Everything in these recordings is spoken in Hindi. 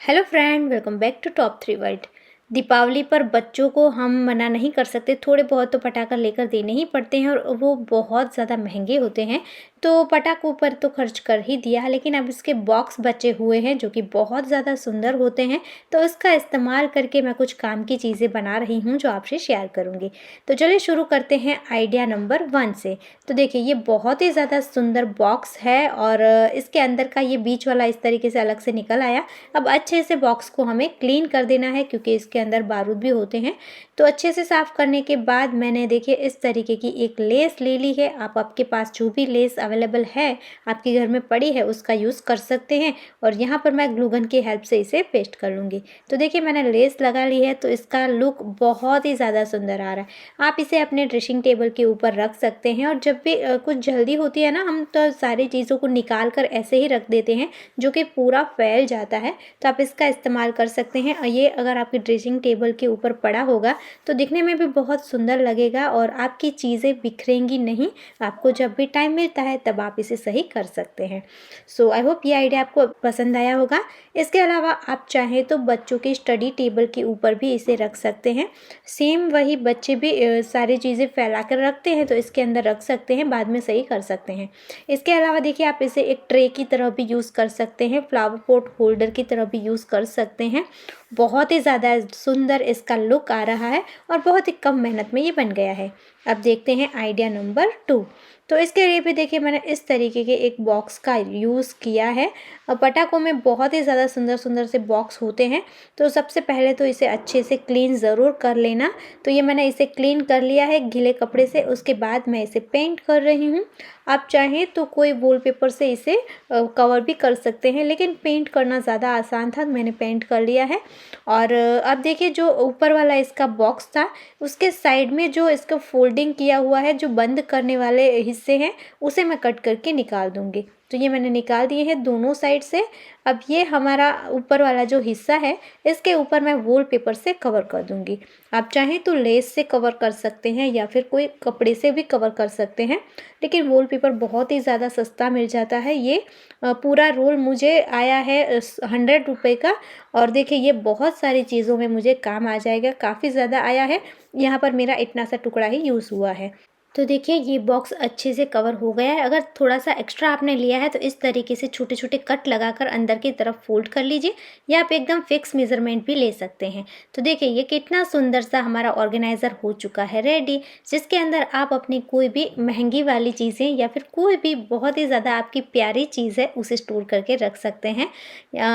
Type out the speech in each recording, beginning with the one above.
Hello friend, welcome back to top three world. Deepawali पर बच्चों को हम मना नहीं कर सकते, थोड़े बहुत तो पटाखा लेकर देने ही पड़ते हैं और वो बहुत ज़्यादा महंगे होते हैं। तो पटाखों पर तो खर्च कर ही दिया, लेकिन अब इसके बॉक्स बचे हुए हैं जो कि बहुत ज़्यादा सुंदर होते हैं। तो इसका इस्तेमाल करके मैं कुछ काम की चीज़ें बना रही हूँ जो आपसे शेयर करूँगी। तो चलिए शुरू करते हैं आइडिया नंबर 1 से। तो देखिए, ये बहुत ही ज़्यादा सुंदर बॉक्स है और इसके अंदर का ये बीच वाला इस तरीके से अलग से निकल आया। अब अच्छे से बॉक्स को हमें क्लीन कर देना है क्योंकि इसके अंदर बारूद भी होते हैं। तो अच्छे से साफ़ करने के बाद मैंने देखिए इस तरीके की एक लेस ले ली है। आप आपके पास जो भी लेस अवेलेबल है, आपके घर में पड़ी है, उसका यूज़ कर सकते हैं। और यहाँ पर मैं ग्लू गन की हेल्प से इसे पेस्ट कर लूँगी। तो देखिए, मैंने लेस लगा ली है तो इसका लुक बहुत ही ज़्यादा सुंदर आ रहा है। आप इसे अपने ड्रेसिंग टेबल के ऊपर रख सकते हैं और जब भी कुछ जल्दी होती है ना, हम तो सारी चीज़ों को निकाल कर ऐसे ही रख देते हैं जो कि पूरा फैल जाता है। तो आप इसका इस्तेमाल कर सकते हैं। ये अगर आपकी ड्रेसिंग टेबल के ऊपर पड़ा होगा तो दिखने में भी बहुत सुंदर लगेगा और आपकी चीज़ें बिखरेंगी नहीं। आपको जब भी टाइम मिलता है तब आप इसे सही कर सकते हैं। सो आई होप ये आइडिया आपको पसंद आया होगा। इसके अलावा आप चाहें तो बच्चों के स्टडी टेबल के ऊपर भी इसे रख सकते हैं। सेम वही बच्चे भी सारी चीज़ें फैला कर रखते हैं तो इसके अंदर रख सकते हैं, बाद में सही कर सकते हैं। इसके अलावा देखिए, आप इसे एक ट्रे की तरह भी यूज़ कर सकते हैं, फ्लावर पॉट होल्डर की तरह भी यूज़ कर सकते हैं। बहुत ही ज़्यादा सुंदर इसका लुक आ रहा है और बहुत ही कम मेहनत में ये बन गया है। अब देखते हैं आइडिया नंबर 2। तो इसके लिए भी देखिए, मैंने इस तरीके के एक बॉक्स का यूज़ किया है। पटाखों में बहुत ही ज़्यादा सुंदर सुंदर से बॉक्स होते हैं। तो सबसे पहले तो इसे अच्छे से क्लीन ज़रूर कर लेना। तो ये मैंने इसे क्लीन कर लिया है गीले कपड़े से। उसके बाद मैं इसे पेंट कर रही हूँ। आप चाहें तो कोई वॉलपेपर से इसे कवर भी कर सकते हैं, लेकिन पेंट करना ज़्यादा आसान था, मैंने पेंट कर लिया है। और अब देखिए, जो ऊपर वाला इसका बॉक्स था उसके साइड में जो इसका फोल्डिंग किया हुआ है, जो बंद करने वाले हिस्से हैं, उसे मैं कट करके निकाल दूँगी। तो ये मैंने निकाल दिए हैं दोनों साइड से। अब ये हमारा ऊपर वाला जो हिस्सा है, इसके ऊपर मैं वॉलपेपर से कवर कर दूँगी। आप चाहें तो लेस से कवर कर सकते हैं या फिर कोई कपड़े से भी कवर कर सकते हैं, लेकिन वॉलपेपर बहुत ही ज़्यादा सस्ता मिल जाता है। ये पूरा रोल मुझे आया है 100 रुपये का। और देखिए, ये बहुत सारी चीज़ों में मुझे काम आ जाएगा, काफ़ी ज़्यादा आया है। यहाँ पर मेरा इतना सा टुकड़ा ही यूज़ हुआ है। तो देखिए, ये बॉक्स अच्छे से कवर हो गया है। अगर थोड़ा सा एक्स्ट्रा आपने लिया है तो इस तरीके से छोटे छोटे कट लगाकर अंदर की तरफ फोल्ड कर लीजिए, या आप एकदम फिक्स मेजरमेंट भी ले सकते हैं। तो देखिए, ये कितना सुंदर सा हमारा ऑर्गेनाइज़र हो चुका है रेडी, जिसके अंदर आप अपनी कोई भी महंगी वाली चीज़ें या फिर कोई भी बहुत ही ज़्यादा आपकी प्यारी चीज़ है उसे स्टोर करके रख सकते हैं।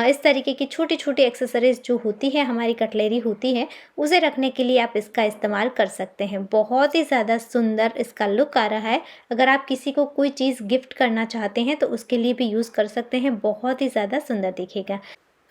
इस तरीके की छोटी छोटी एक्सेसरीज जो होती है, हमारी कटलेरी होती है, उसे रखने के लिए आप इसका इस्तेमाल कर सकते हैं। बहुत ही ज़्यादा सुंदर इसका लुक आ रहा है। अगर आप किसी को कोई चीज़ गिफ्ट करना चाहते हैं तो उसके लिए भी यूज़ कर सकते हैं, बहुत ही ज़्यादा सुंदर दिखेगा।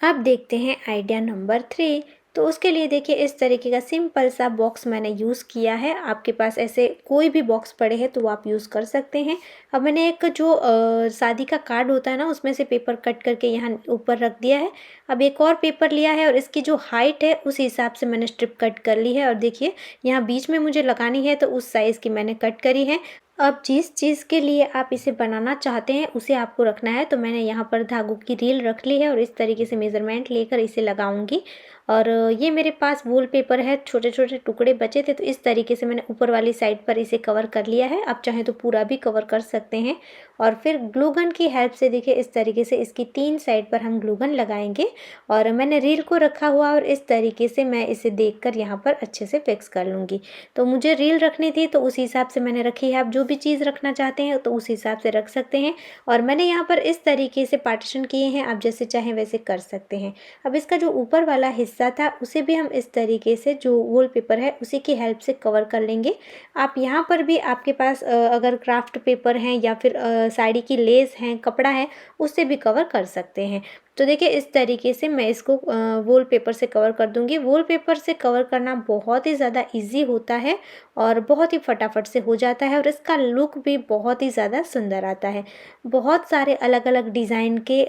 अब देखते हैं आइडिया नंबर 3। तो उसके लिए देखिए, इस तरीके का सिंपल सा बॉक्स मैंने यूज़ किया है। आपके पास ऐसे कोई भी बॉक्स पड़े हैं तो वो आप यूज़ कर सकते हैं। अब मैंने एक जो शादी का कार्ड होता है ना, उसमें से पेपर कट करके यहाँ ऊपर रख दिया है। अब एक और पेपर लिया है और इसकी जो हाइट है उस हिसाब से मैंने स्ट्रिप कट कर ली है। और देखिए, यहाँ बीच में मुझे लगानी है तो उस साइज़ की मैंने कट करी है। अब जिस चीज़ के लिए आप इसे बनाना चाहते हैं उसे आपको रखना है। तो मैंने यहाँ पर धागों की रील रख ली है और इस तरीके से मेज़रमेंट लेकर इसे लगाऊंगी। और ये मेरे पास वॉलपेपर है, छोटे छोटे टुकड़े बचे थे तो इस तरीके से मैंने ऊपर वाली साइड पर इसे कवर कर लिया है। आप चाहें तो पूरा भी कवर कर सकते हैं। और फिर ग्लू गन की हेल्प से देखिए, इस तरीके से इसकी 3 साइड पर हम ग्लू गन लगाएंगे। और मैंने रील को रखा हुआ और इस तरीके से मैं इसे देखकर यहाँ पर अच्छे से फिक्स कर लूँगी। तो मुझे रील रखनी थी तो उस हिसाब से मैंने रखी है। आप जो भी चीज़ रखना चाहते हैं तो उस हिसाब से रख सकते हैं। और मैंने यहाँ पर इस तरीके से पार्टीशन किए हैं, आप जैसे चाहें वैसे कर सकते हैं। अब इसका जो ऊपर वाला हिस्सा था उसे भी हम इस तरीके से, जो वॉलपेपर है उसी की हेल्प से कवर कर लेंगे। आप यहाँ पर भी, आपके पास अगर क्राफ्ट पेपर हैं या फिर साड़ी की लेस हैं, कपड़ा है, उससे भी कवर कर सकते हैं। तो देखिए, इस तरीके से मैं इसको वॉलपेपर से कवर कर दूंगी। वॉलपेपर से कवर करना बहुत ही ज़्यादा इजी होता है और बहुत ही फटाफट से हो जाता है और इसका लुक भी बहुत ही ज़्यादा सुंदर आता है। बहुत सारे अलग अलग डिज़ाइन के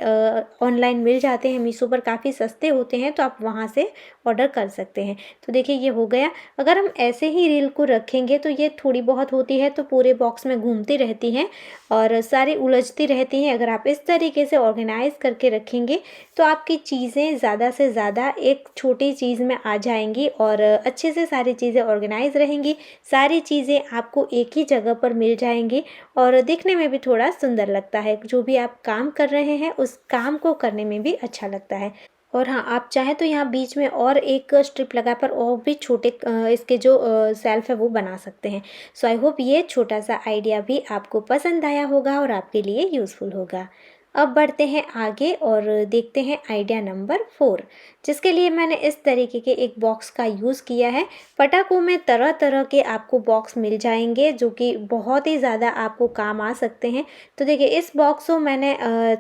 ऑनलाइन मिल जाते हैं, मीशो पर काफ़ी सस्ते होते हैं, तो आप वहाँ से ऑर्डर कर सकते हैं। तो देखिए, ये हो गया। अगर हम ऐसे ही रील को रखेंगे तो ये थोड़ी बहुत होती है तो पूरे बॉक्स में घूमती रहती हैं और सारी उलझती रहती हैं। अगर आप इस तरीके से ऑर्गेनाइज करके रखेंगे तो आपकी चीज़ें ज़्यादा से ज़्यादा एक छोटी चीज़ में आ जाएंगी और अच्छे से सारी चीज़ें ऑर्गेनाइज रहेंगी। सारी चीज़ें आपको एक ही जगह पर मिल जाएंगी और दिखने में भी थोड़ा सुंदर लगता है। जो भी आप काम कर रहे हैं उस काम को करने में भी अच्छा लगता है। और हाँ, आप चाहें तो यहाँ बीच में और एक स्ट्रिप लगाकर और भी छोटे इसके जो सेल्फ है वो बना सकते हैं। सो आई होप ये छोटा सा आइडिया भी आपको पसंद आया होगा और आपके लिए यूज़फुल होगा। अब बढ़ते हैं आगे और देखते हैं आइडिया नंबर 4, जिसके लिए मैंने इस तरीके के एक बॉक्स का यूज़ किया है। पटाखों में तरह तरह के आपको बॉक्स मिल जाएंगे जो कि बहुत ही ज़्यादा आपको काम आ सकते हैं। तो देखिए, इस बॉक्स को मैंने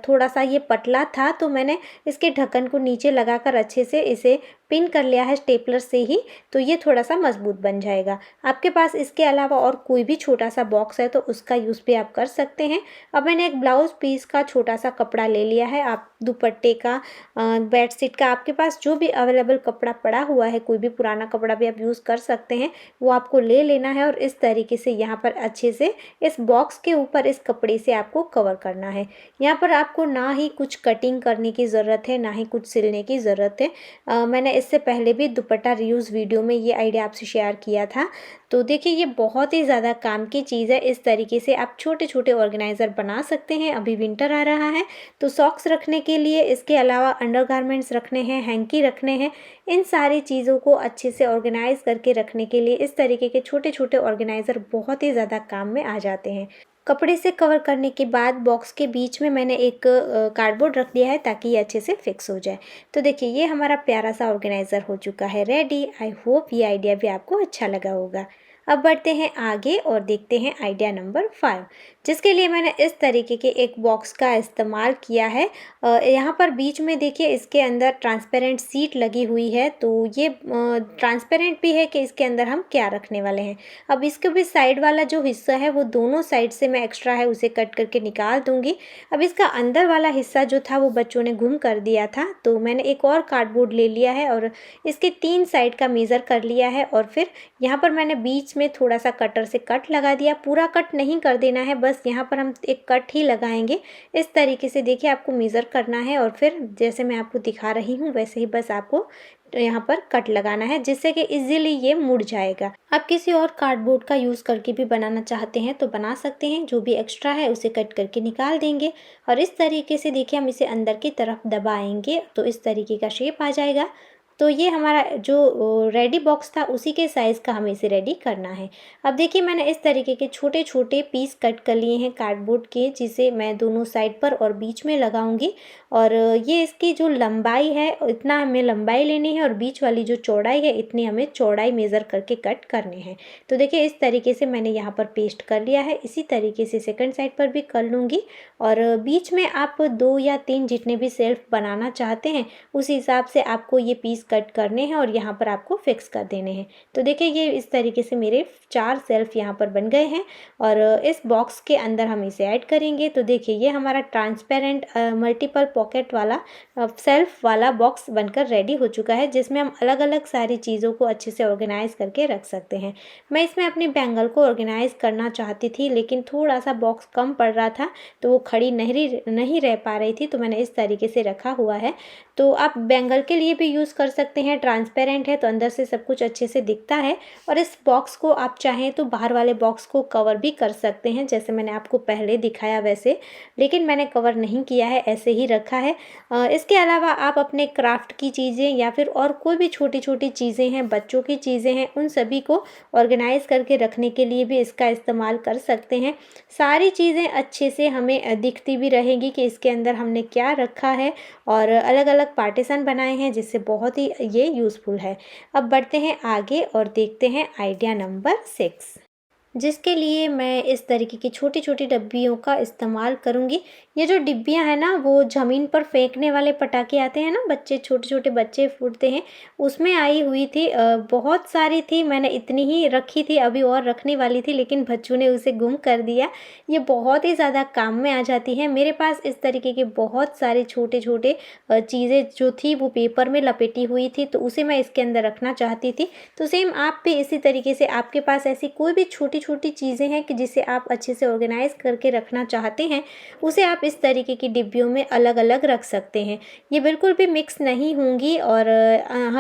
थोड़ा सा ये पतला था तो मैंने इसके ढक्कन को नीचे लगाकर अच्छे से इसे पिन कर लिया है स्टेपलर से ही, तो ये थोड़ा सा मजबूत बन जाएगा। आपके पास इसके अलावा और कोई भी छोटा सा बॉक्स है तो उसका यूज़ भी आप कर सकते हैं। अब मैंने एक ब्लाउज पीस का छोटा सा कपड़ा ले लिया है। आप दुपट्टे का, बेडशीट का, आपके पास जो भी अवेलेबल कपड़ा पड़ा हुआ है, कोई भी पुराना कपड़ा भी आप यूज़ कर सकते हैं, वो आपको ले लेना है और इस तरीके से यहाँ पर अच्छे से इस बॉक्स के ऊपर इस कपड़े से आपको कवर करना है। यहाँ पर आपको ना ही कुछ कटिंग करने की ज़रूरत है, ना ही कुछ सिलने की ज़रूरत है। मैंने इससे पहले भी दुपट्टा रीयूज़ वीडियो में ये आइडिया आपसे शेयर किया था। तो देखिए, ये बहुत ही ज़्यादा काम की चीज़ है। इस तरीके से आप छोटे छोटे ऑर्गेनाइज़र बना सकते हैं। अभी विंटर आ रहा है तो सॉक्स रखने के लिए, इसके अलावा अंडरगारमेंट्स रखने हैं, हैंकी रखने हैं, इन सारी चीज़ों को अच्छे से ऑर्गेनाइज़ करके रखने के लिए इस तरीके के छोटे छोटे ऑर्गेनाइज़र बहुत ही ज़्यादा काम में आ जाते हैं। कपड़े से कवर करने के बाद बॉक्स के बीच में मैंने एक कार्डबोर्ड रख दिया है ताकि ये अच्छे से फिक्स हो जाए। तो देखिए, ये हमारा प्यारा सा ऑर्गेनाइज़र हो चुका है रेडी। आई होप ये आइडिया भी आपको अच्छा लगा होगा। अब बढ़ते हैं आगे और देखते हैं आइडिया नंबर 5, जिसके लिए मैंने इस तरीके के एक बॉक्स का इस्तेमाल किया है। यहाँ पर बीच में देखिए, इसके अंदर ट्रांसपेरेंट सीट लगी हुई है, तो ये ट्रांसपेरेंट भी है कि इसके अंदर हम क्या रखने वाले हैं। अब इसके भी साइड वाला जो हिस्सा है वो दोनों साइड से मैं एक्स्ट्रा है उसे कट करके निकाल दूंगी। अब इसका अंदर वाला हिस्सा जो था वो बच्चों ने गुम कर दिया था, तो मैंने एक और कार्डबोर्ड ले लिया है और इसके 3 साइड का मेज़र कर लिया है और फिर यहाँ पर मैंने बीच में थोड़ा सा कटर से कट लगा दिया। पूरा कट नहीं कर देना है, बस यहाँ पर हम एक कट ही लगाएंगे। इस तरीके से देखिए, आपको मेज़र करना है और फिर जैसे मैं आपको दिखा रही हूँ वैसे ही बस आपको यहाँ पर कट लगाना है, जिससे कि इजीली ये मुड़ जाएगा। आप किसी और कार्डबोर्ड का यूज़ करके भी बनाना चाहते हैं तो बना सकते हैं। जो भी एक्स्ट्रा है उसे कट करके निकाल देंगे और इस तरीके से देखिए, हम इसे अंदर की तरफ दबाएंगे तो इस तरीके का शेप आ जाएगा। तो ये हमारा जो रेडी बॉक्स था उसी के साइज़ का हमें इसे रेडी करना है। अब देखिए, मैंने इस तरीके के छोटे छोटे पीस कट कर लिए हैं कार्डबोर्ड के, जिसे मैं दोनों साइड पर और बीच में लगाऊंगी। और ये इसकी जो लंबाई है इतना हमें लंबाई लेनी है और बीच वाली जो चौड़ाई है इतनी हमें चौड़ाई मेज़र करके कट करने हैं। तो देखिए, इस तरीके से मैंने यहाँ पर पेस्ट कर लिया है। इसी तरीके से सेकंड साइड पर भी कर लूँगी और बीच में आप 2 या 3 जितने भी सेल्फ बनाना चाहते हैं उस हिसाब से आपको ये पीस कट करने हैं और यहाँ पर आपको फिक्स कर देने हैं। तो देखिए, ये इस तरीके से मेरे 4 सेल्फ यहाँ पर बन गए हैं और इस बॉक्स के अंदर हम इसे ऐड करेंगे। तो देखिए, ये हमारा ट्रांसपेरेंट मल्टीपल पॉकेट वाला सेल्फ वाला बॉक्स बनकर रेडी हो चुका है, जिसमें हम अलग अलग सारी चीज़ों को अच्छे से ऑर्गेनाइज करके रख सकते हैं। मैं इसमें अपनी बैंगल को ऑर्गेनाइज करना चाहती थी, लेकिन थोड़ा सा बॉक्स कम पड़ रहा था तो वो खड़ी नहीं रह पा रही थी, तो मैंने इस तरीके से रखा हुआ है। तो आप बैंगल के लिए भी यूज़ कर सकते हैं। ट्रांसपेरेंट है तो अंदर से सब कुछ अच्छे से दिखता है और इस बॉक्स को आप चाहें तो बाहर वाले बॉक्स को कवर भी कर सकते हैं, जैसे मैंने आपको पहले दिखाया वैसे, लेकिन मैंने कवर नहीं किया है, ऐसे ही रखा है। इसके अलावा आप अपने क्राफ्ट की चीज़ें या फिर और कोई भी छोटी छोटी चीज़ें हैं, बच्चों की चीज़ें हैं, उन सभी को ऑर्गेनाइज करके रखने के लिए भी इसका इस्तेमाल कर सकते हैं। सारी चीज़ें अच्छे से हमें दिखती भी रहेंगी कि इसके अंदर हमने क्या रखा है और अलग अलग पार्टीशन बनाए हैं, जिससे बहुत ही ये यूज़फुल है। अब बढ़ते हैं आगे और देखते हैं आइडिया नंबर 6, जिसके लिए मैं इस तरीके की छोटी छोटी डब्बियों का इस्तेमाल करूँगी। ये जो डिब्बियाँ हैं ना, वो ज़मीन पर फेंकने वाले पटाखे आते हैं ना, बच्चे छोटे छोटे बच्चे फूटते हैं, उसमें आई हुई थी। बहुत सारी थी, मैंने इतनी ही रखी थी, अभी और रखने वाली थी लेकिन बच्चों ने उसे गुम कर दिया। ये बहुत ही ज़्यादा काम में आ जाती है। मेरे पास इस तरीके के बहुत सारे छोटे छोटे चीज़ें जो थी वो पेपर में लपेटी हुई थी, तो उसे मैं इसके अंदर रखना चाहती थी। तो सेम आप भी इसी तरीके से, आपके पास ऐसी कोई भी छोटी छोटी चीज़ें हैं कि जिसे आप अच्छे से ऑर्गेनाइज करके रखना चाहते हैं, उसे आप आप इस तरीके की डिब्बियों में अलग अलग रख सकते हैं। ये बिल्कुल भी मिक्स नहीं होंगी और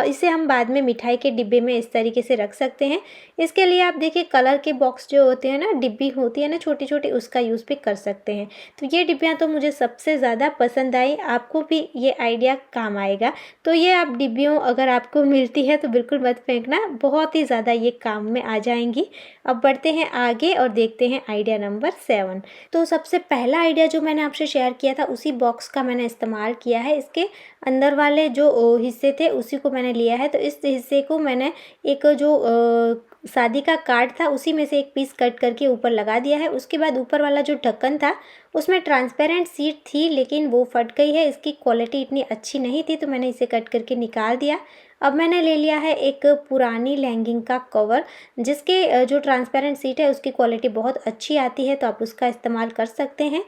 इसे हम बाद में मिठाई के डिब्बे में इस तरीके से रख सकते हैं। इसके लिए आप देखिए कलर के बॉक्स जो होते हैं ना, डिब्बी होती है ना छोटी छोटी, उसका यूज़ भी कर सकते हैं। तो ये डिब्बियाँ तो मुझे सबसे ज़्यादा पसंद आई, आपको भी ये आइडिया काम आएगा। तो ये आप डिब्बियों अगर आपको मिलती है तो बिल्कुल मत फेंकना, बहुत ही ज़्यादा ये काम में आ जाएंगी। अब बढ़ते हैं आगे और देखते हैं आइडिया नंबर 7। तो सबसे पहला आइडिया जो मैंने आपसे शेयर किया था उसी बॉक्स का मैंने इस्तेमाल किया है। इसके अंदर वाले जो हिस्से थे उसी को मैंने लिया है। तो इस हिस्से को मैंने एक जो शादी का कार्ड था उसी में से एक पीस कट करके ऊपर लगा दिया है। उसके बाद ऊपर वाला जो ढक्कन था उसमें ट्रांसपेरेंट शीट थी, लेकिन वो फट गई है, इसकी क्वालिटी इतनी अच्छी नहीं थी, तो मैंने इसे कट करके निकाल दिया। अब मैंने ले लिया है एक पुरानी लहंगिंग का कवर, जिसके जो ट्रांसपेरेंट शीट है उसकी क्वालिटी बहुत अच्छी आती है, तो आप उसका इस्तेमाल कर सकते हैं।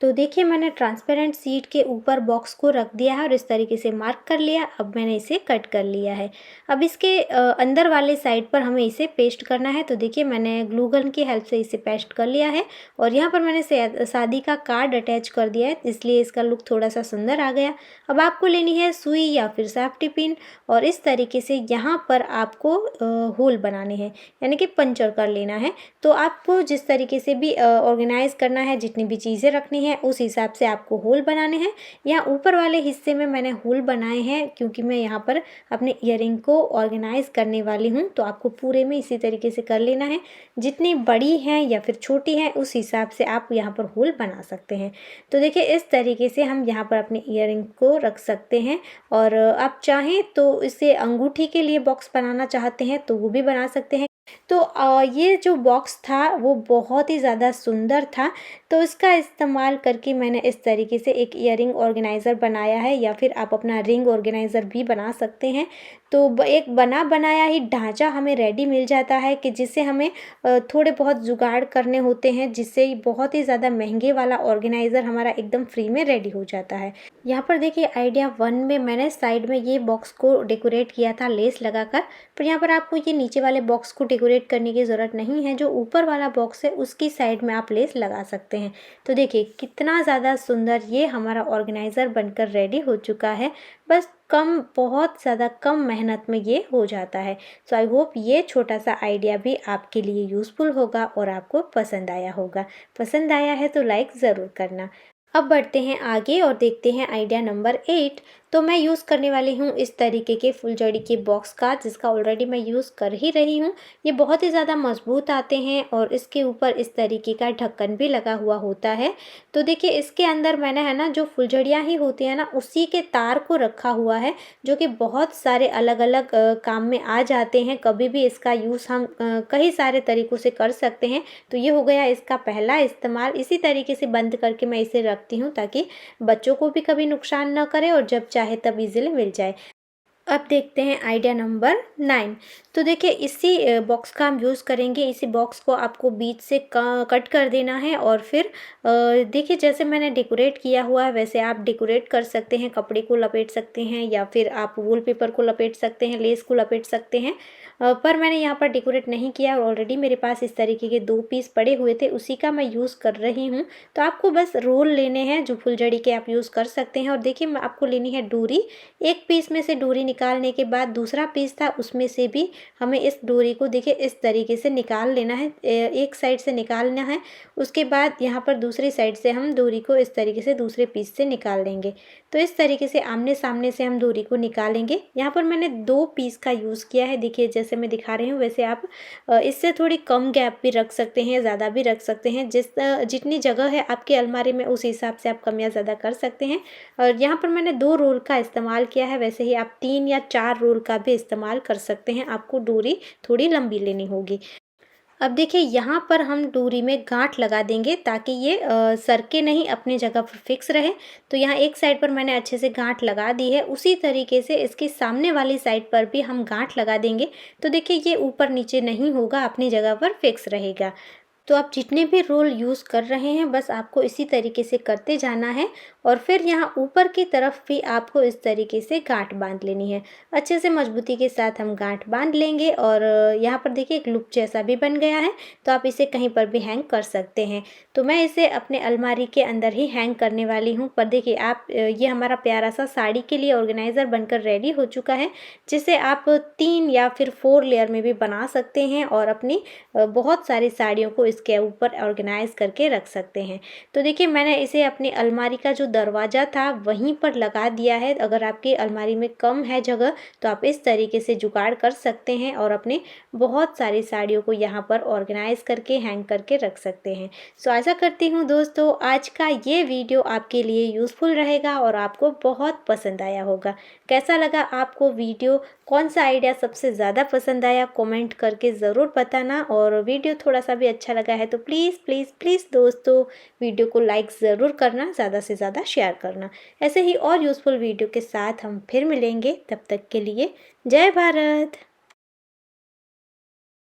तो देखिए मैंने ट्रांसपेरेंट शीट के ऊपर बॉक्स को रख दिया है और इस तरीके से मार्क कर लिया। अब मैंने इसे कट कर लिया है। अब इसके अंदर वाले साइड पर हमें इसे पेस्ट करना है। तो देखिए मैंने ग्लू गन की हेल्प से इसे पेस्ट कर लिया है और यहाँ पर मैंने शादी का कार्ड अटैच कर दिया है, इसलिए इसका लुक थोड़ा सा सुंदर आ गया। अब आपको लेनी है सुई या फिर सेफ्टी पिन और इस तरीके से यहाँ पर आपको होल बनाने हैं, यानी कि पंचर कर लेना है। तो आपको जिस तरीके से भी ऑर्गेनाइज करना है, जितनी भी चीज़ें रखनी है उस हिसाब से आपको होल बनाने हैं। यहाँ ऊपर वाले हिस्से में मैंने होल बनाए हैं क्योंकि मैं यहाँ पर अपने ईयरिंग को ऑर्गेनाइज करने वाली हूँ। तो आपको पूरे में इसी तरीके से कर लेना है, जितनी बड़ी हैं या फिर छोटी हैं उस हिसाब से आप यहाँ पर होल बना सकते हैं। तो देखिए इस तरीके से हम यहाँ पर अपने ईयरिंग को रख सकते हैं और आप चाहें तो इसे अंगूठी के लिए बॉक्स बनाना चाहते हैं तो वो भी बना सकते हैं। तो ये जो बॉक्स था वो बहुत ही ज़्यादा सुंदर था, तो इसका इस्तेमाल करके मैंने इस तरीके से एक ईयरिंग ऑर्गेनाइज़र बनाया है, या फिर आप अपना रिंग ऑर्गेनाइज़र भी बना सकते हैं। तो एक बना बनाया ही ढांचा हमें रेडी मिल जाता है कि जिससे हमें थोड़े बहुत जुगाड़ करने होते हैं, जिससे बहुत ही ज़्यादा महंगे वाला ऑर्गेनाइज़र हमारा एकदम फ्री में रेडी हो जाता है। यहाँ पर देखिए आइडिया 1 में मैंने साइड में ये बॉक्स को डेकोरेट किया था लेस लगाकर, पर यहाँ पर आपको ये नीचे वाले बॉक्स को डेकोरेट करने की ज़रूरत नहीं है। जो ऊपर वाला बॉक्स है उसकी साइड में आप लेस लगा सकते हैं। तो देखिए कितना ज़्यादा सुंदर ये हमारा ऑर्गेनाइज़र बनकर रेडी हो चुका है। बस बहुत ज़्यादा कम मेहनत में ये हो जाता है। सो आई होप ये छोटा सा आइडिया भी आपके लिए यूज़फुल होगा और आपको पसंद आया होगा। पसंद आया है तो लाइक ज़रूर करना। अब बढ़ते हैं आगे और देखते हैं आइडिया नंबर 8। तो मैं यूज़ करने वाली हूँ इस तरीके के फुलझड़ी के बॉक्स का, जिसका ऑलरेडी मैं यूज़ कर ही रही हूँ। ये बहुत ही ज़्यादा मजबूत आते हैं और इसके ऊपर इस तरीके का ढक्कन भी लगा हुआ होता है। तो देखिए इसके अंदर मैंने है ना जो फुलझड़ियाँ ही होती हैं ना उसी के तार को रखा हुआ है, जो कि बहुत सारे अलग अलग काम में आ जाते हैं। कभी भी इसका यूज़ हम कई सारे तरीक़ों से कर सकते हैं। तो ये हो गया इसका पहला इस्तेमाल। इसी तरीके से बंद करके मैं इसे रखती हूँ ताकि बच्चों को भी कभी नुकसान न करे और जब चाहे तब इजीली मिल जाए। अब देखते हैं आइडिया नंबर 9। तो देखिए इसी बॉक्स का हम यूज़ करेंगे। इसी बॉक्स को आपको बीच से कट कर देना है और फिर देखिए जैसे मैंने डेकोरेट किया हुआ है वैसे आप डेकोरेट कर सकते हैं। कपड़े को लपेट सकते हैं या फिर आप वॉलपेपर को लपेट सकते हैं, लेस को लपेट सकते हैं। पर मैंने यहाँ पर डेकोरेट नहीं किया और ऑलरेडी मेरे पास इस तरीके के 2 पीस पड़े हुए थे, उसी का मैं यूज़ कर रही हूँ। तो आपको बस रोल लेने हैं जो फुलझड़ी के आप यूज़ कर सकते हैं। और देखिए आपको लेनी है डोरी। एक पीस में से डोरी निकालने के बाद दूसरा पीस था उसमें से भी हमें इस डोरी को देखिए इस तरीके से निकाल लेना है। एक साइड से निकालना है, उसके बाद यहाँ पर दूसरी साइड से हम डोरी को इस तरीके से दूसरे पीस से निकाल लेंगे। तो इस तरीके से आमने सामने से हम डोरी को निकालेंगे। यहाँ पर मैंने 2 पीस का यूज़ किया है। देखिए जैसे मैं दिखा रही हूँ वैसे आप इससे थोड़ी कम गैप भी रख सकते हैं, ज़्यादा भी रख सकते हैं। जितनी जगह है आपके अलमारी में उस हिसाब से आप कम या ज़्यादा कर सकते हैं। और यहाँ पर मैंने 2 रोल का इस्तेमाल किया है, वैसे ही आप 3 या 4 रोल का भी इस्तेमाल कर सकते हैं। आपको डोरी थोड़ी लंबी लेनी होगी। अब देखिए यहाँ पर हम डोरी में गांठ लगा देंगे ताकि ये सरके नहीं, अपनी जगह पर फिक्स रहे। तो यहाँ एक साइड पर मैंने अच्छे से गांठ लगा दी है, उसी तरीके से इसके सामने वाली साइड पर भी हम गांठ लगा देंगे। तो देखिए ये ऊपर नीचे नहीं होगा, अपनी जगह पर फिक्स रहेगा। तो आप जितने भी रोल यूज़ कर रहे हैं बस आपको इसी तरीके से करते जाना है और फिर यहाँ ऊपर की तरफ भी आपको इस तरीके से गांठ बांध लेनी है। अच्छे से मजबूती के साथ हम गांठ बांध लेंगे और यहाँ पर देखिए एक लूप जैसा भी बन गया है, तो आप इसे कहीं पर भी हैंग कर सकते हैं। तो मैं इसे अपने अलमारी के अंदर ही हैंग करने वाली हूँ। पर देखिए आप ये हमारा प्यारा सा साड़ी के लिए ऑर्गेनाइज़र बनकर रेडी हो चुका है, जिसे आप 3 या फिर 4 लेयर में भी बना सकते हैं और अपनी बहुत सारी साड़ियों को इसके ऊपर ऑर्गेनाइज़ करके रख सकते हैं। तो देखिए मैंने इसे अपनी अलमारी का जो दरवाज़ा था वहीं पर लगा दिया है। अगर आपकी अलमारी में कम है जगह तो आप इस तरीके से जुगाड़ कर सकते हैं और अपने बहुत सारी साड़ियों को यहाँ पर ऑर्गेनाइज़ करके हैंग करके रख सकते हैं। सो आशा करती हूँ दोस्तों आज का ये वीडियो आपके लिए यूज़फुल रहेगा और आपको बहुत पसंद आया होगा। कैसा लगा आपको वीडियो, कौन सा आइडिया सबसे ज़्यादा पसंद आया, कमेंट करके ज़रूर बताना। और वीडियो थोड़ा सा भी अच्छा लगा है तो प्लीज़ प्लीज़ प्लीज़ दोस्तों वीडियो को लाइक ज़रूर करना, ज़्यादा से ज़्यादा शेयर करना। ऐसे ही और यूज़फुल वीडियो के साथ हम फिर मिलेंगे, तब तक के लिए जय भारत।